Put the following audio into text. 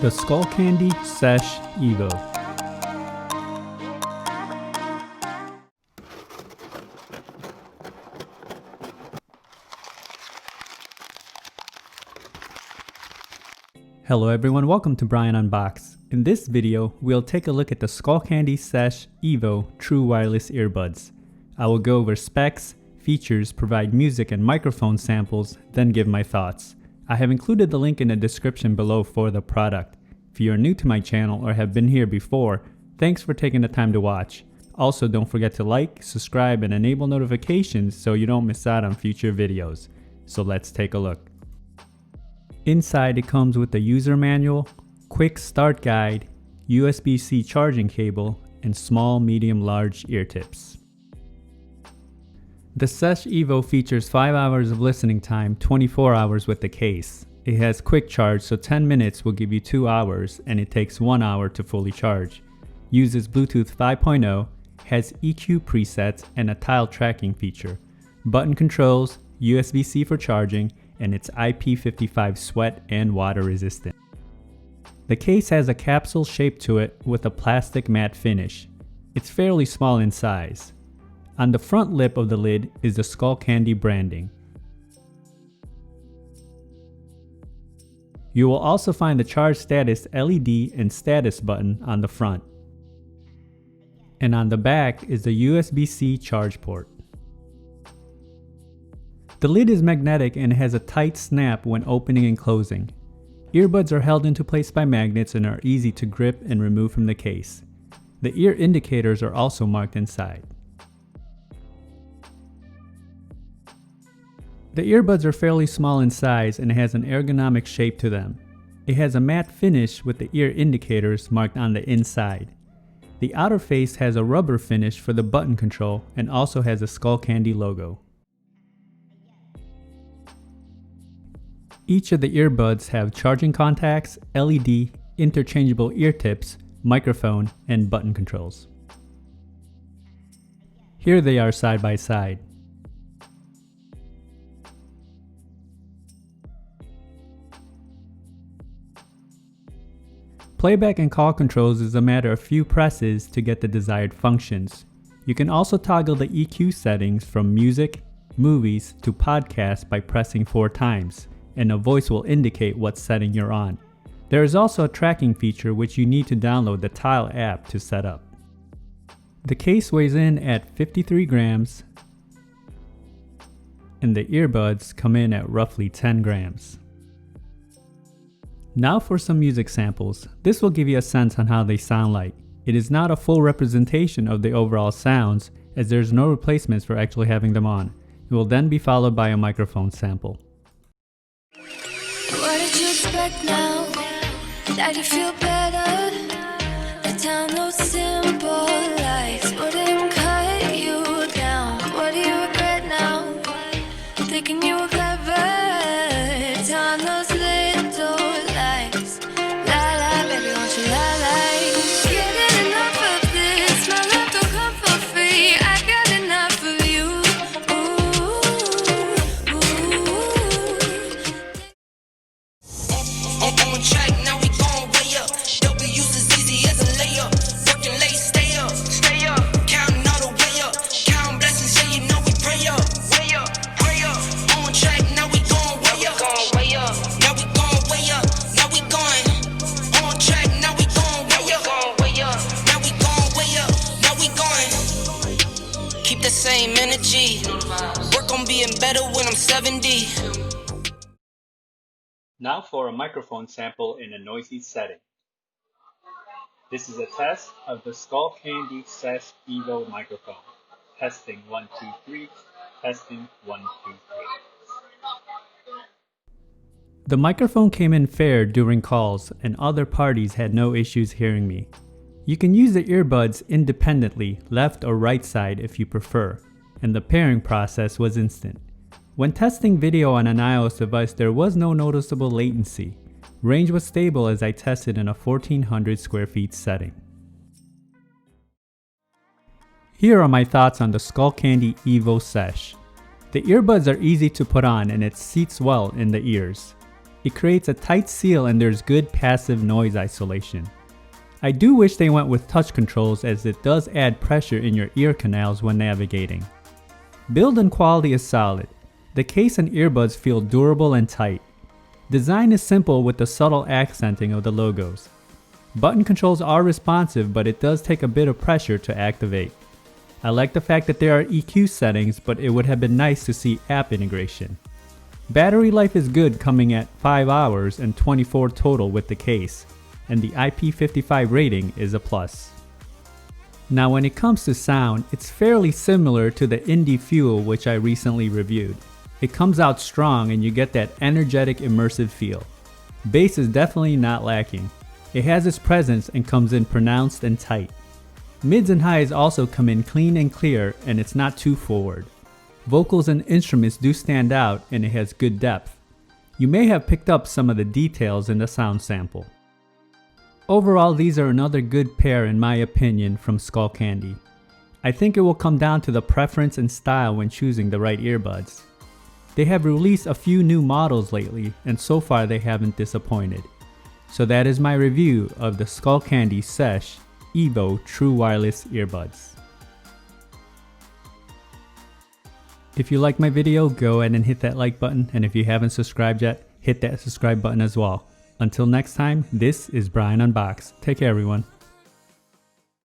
The Skullcandy Sesh Evo. Hello everyone, welcome to Brian Unboxed. In this video, we'll take a look at the Skullcandy Sesh Evo True Wireless Earbuds. I will go over specs, features, provide music and microphone samples, then give my thoughts. I have included the link in the description below for the product. If you are new to my channel or have been here before, thanks for taking the time to watch. Also, don't forget to like, subscribe, and enable notifications so you don't miss out on future videos. So let's take a look. Inside, it comes with a user manual, quick start guide, USB-C charging cable, and small, medium, large ear tips. The Sesh Evo features 5 hours of listening time, 24 hours with the case. It has quick charge, so 10 minutes will give you 2 hours, and it takes 1 hour to fully charge. Uses Bluetooth 5.0, has EQ presets and a tile tracking feature, button controls, USB-C for charging, and it's IP55 sweat and water resistant. The case has a capsule shape to it with a plastic matte finish. It's fairly small in size. On the front lip of the lid is the Skullcandy branding. You will also find the charge status LED and status button on the front. And on the back is the USB-C charge port. The lid is magnetic and has a tight snap when opening and closing. Earbuds are held into place by magnets and are easy to grip and remove from the case. The ear indicators are also marked inside. The earbuds are fairly small in size and has an ergonomic shape to them. It has a matte finish with the ear indicators marked on the inside. The outer face has a rubber finish for the button control and also has a Skullcandy logo. Each of the earbuds have charging contacts, LED, interchangeable ear tips, microphone, and button controls. Here they are side by side. Playback and call controls is a matter of few presses to get the desired functions. You can also toggle the EQ settings from music, movies, to podcast by pressing 4 times, and a voice will indicate what setting you're on. There is also a tracking feature which you need to download the Tile app to set up. The case weighs in at 53 grams, and the earbuds come in at roughly 10 grams. Now for some music samples. This will give you a sense on how they sound like. It is not a full representation of the overall sounds, as there's no replacements for actually having them on. It will then be followed by a microphone sample. What did you expect now? That you feel better? The town knows simple lies wouldn't cut you down. What do you regret now? Thinking you were clever. Town knows little lies. La la, baby, won't you la la? Getting enough of this. My love don't come for free. I got enough of you. Ooh, On track, now we going way up. W's as easy as a layup. Working late, stay up, stay up. Counting all the way up. Counting blessings, yeah, you know we pray up, way up, pray up. On track, now we going way up, way up. Now we going way up, now we going. On track, now we going way up, way up. Now we going way up, now we going. Keep the same energy. Work on being better when I'm 70. Now for a microphone sample in a noisy setting. This is a test of the Skullcandy Sesh Evo microphone. Testing 1, 2, 3. Testing 1, 2, 3. The microphone came in fair during calls and other parties had no issues hearing me. You can use the earbuds independently, left or right side if you prefer, and the pairing process was instant. When testing video on an iOS device, there was no noticeable latency. Range was stable as I tested in a 1400 square feet setting. Here are my thoughts on the Skullcandy Evo Sesh. The earbuds are easy to put on and it seats well in the ears. It creates a tight seal and there's good passive noise isolation. I do wish they went with touch controls as it does add pressure in your ear canals when navigating. Build and quality is solid. The case and earbuds feel durable and tight. Design is simple with the subtle accenting of the logos. Button controls are responsive, but it does take a bit of pressure to activate. I like the fact that there are EQ settings, but it would have been nice to see app integration. Battery life is good, coming at 5 hours and 24 total with the case, and the IP55 rating is a plus. Now when it comes to sound, it's fairly similar to the Indie Fuel which I recently reviewed. It comes out strong and you get that energetic immersive feel. Bass is definitely not lacking. It has its presence and comes in pronounced and tight. Mids and highs also come in clean and clear, and it's not too forward. Vocals and instruments do stand out and it has good depth. You may have picked up some of the details in the sound sample. Overall, these are another good pair in my opinion from Skullcandy. I think it will come down to the preference and style when choosing the right earbuds. They have released a few new models lately and so far they haven't disappointed. So that is my review of the Skullcandy Sesh Evo True Wireless Earbuds. If you like my video, go ahead and hit that like button, and if you haven't subscribed yet, hit that subscribe button as well. Until next time, this is Brian Unboxed. Take care everyone.